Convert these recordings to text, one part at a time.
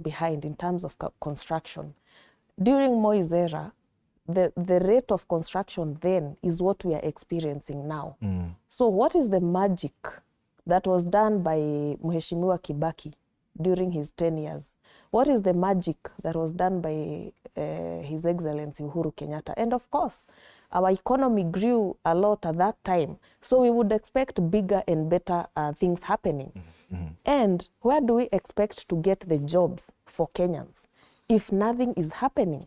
behind in terms of construction. During Moi's era, the rate of construction then is what we are experiencing now. So what is the magic that was done by Mheshimiwa Kibaki during his 10 years? What is the magic that was done by His Excellency Uhuru Kenyatta? And of course, our economy grew a lot at that time. So we would expect bigger and better things happening. And where do we expect to get the jobs for Kenyans if nothing is happening?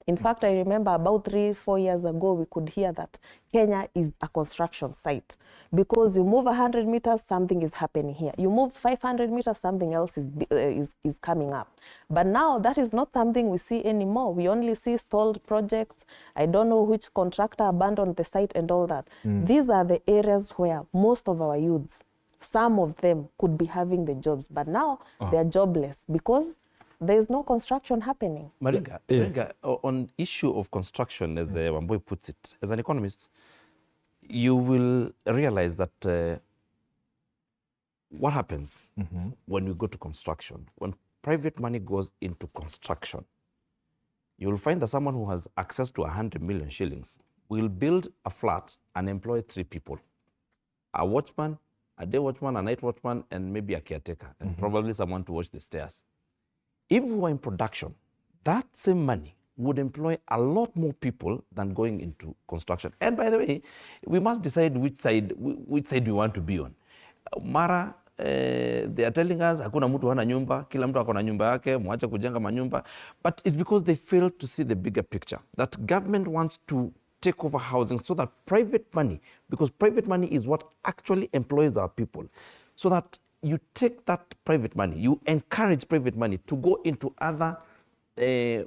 In fact, I remember about 3-4 years ago, we could hear that Kenya is a construction site because you move 100 meters, something is happening here. You move 500 meters, something else is coming up. But now that is not something we see anymore. We only see stalled projects. I don't know which contractor abandoned the site and all that. These are the areas where most of our youths, some of them could be having the jobs, but now they are jobless because there is no construction happening. Maringa, on issue of construction, as Wambui puts it, as an economist, you will realize that what happens when we go to construction, when private money goes into construction, you will find that someone who has access to 100 million shillings will build a flat and employ 3 people, a watchman, a day watchman, a night watchman, and maybe a caretaker, and probably someone to watch the stairs. If we were in production, that same money would employ a lot more people than going into construction. And by the way, we must decide which side we want to be on. Mara, they are telling us, hakuna mtu hana nyumba, kila mtu akona nyumba yake, muache kujenga manyumba. But it's because they fail to see the bigger picture. That government wants to take over housing so that private money, because private money is what actually employs our people, so that you take that private money, you encourage private money to go into other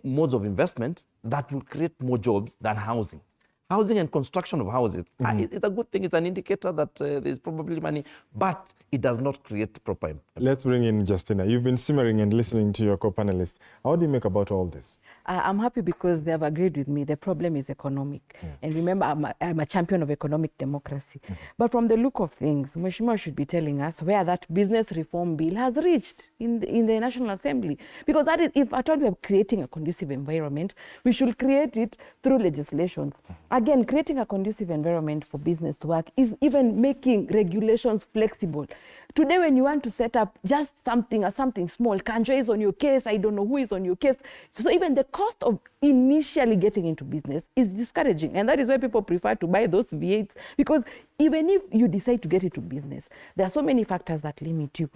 modes of investment that will create more jobs than housing. Housing and construction of houses, it's a good thing. It's an indicator that there's probably money, but it does not create proper employment. Let's bring in Justina. You've been simmering and listening to your co-panelists. How do you make about all this? I'm happy because they have agreed with me. The problem is economic. And remember, I'm a champion of economic democracy. But from the look of things, Mheshimiwa should be telling us where that business reform bill has reached in the National Assembly. Because that is, if at all we are creating a conducive environment, we should create it through legislations. Again, creating a conducive environment for business to work is even making regulations flexible. Today, when you want to set up just something or something small, Kanjo is on your case, I don't know who is on your case. So even the cost of initially getting into business is discouraging. And that is why people prefer to buy those V8s, because even if you decide to get into business, there are so many factors that limit you.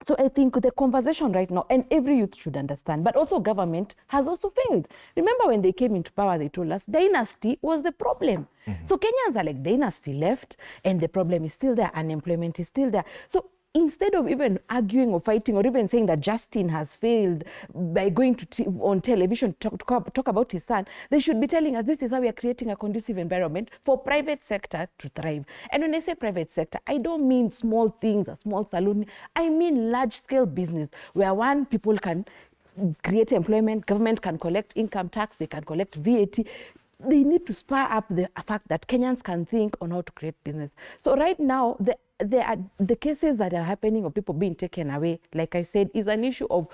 So I think the conversation right now, and every youth should understand, but also government has also failed. Remember when they came into power, they told us dynasty was the problem. So Kenyans are like, dynasty left, and the problem is still there, unemployment is still there. So instead of even arguing or fighting or even saying that Justin has failed by going to on television to talk about his son, they should be telling us this is how we are creating a conducive environment for private sector to thrive. And when I say private sector, I don't mean small things, a small salon. I mean large-scale business where people can create employment, government can collect income tax, they can collect VAT. They need to spur up the fact that Kenyans can think on how to create business. So right now, the cases that are happening of people being taken away, like I said, is an issue of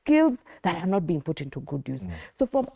skills that are not being put into good use. So from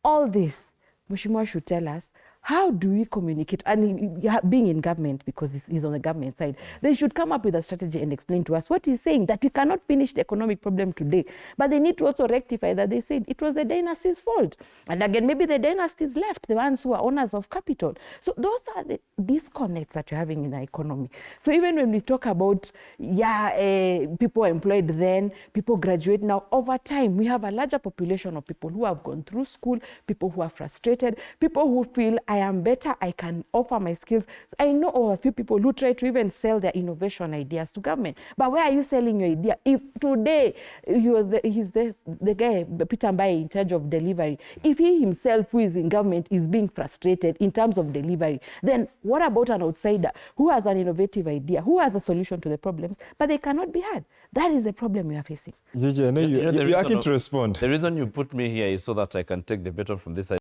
all this, Mheshimiwa should tell us, how do we communicate? And being in government, because he's on the government side, they should come up with a strategy and explain to us what he's saying, that we cannot finish the economic problem today. But they need to also rectify that they said it was the dynasty's fault. And again, maybe the dynasties left, the ones who are owners of capital. So those are the disconnects that you're having in the economy. So even when we talk about, people employed then, people graduate now, over time, we have a larger population of people who have gone through school, people who are frustrated, people who feel, I am better, I can offer my skills. I know of a few people who try to even sell their innovation ideas to government. But where are you selling your idea? If today he's the guy, Peter Mbaye, in charge of delivery, if he himself, who is in government, is being frustrated in terms of delivery, then what about an outsider who has an innovative idea, who has a solution to the problems, but they cannot be heard? That is the problem we are facing. Gigi, I know you're keen to respond. The reason you put me here is so that I can take the baton from this side.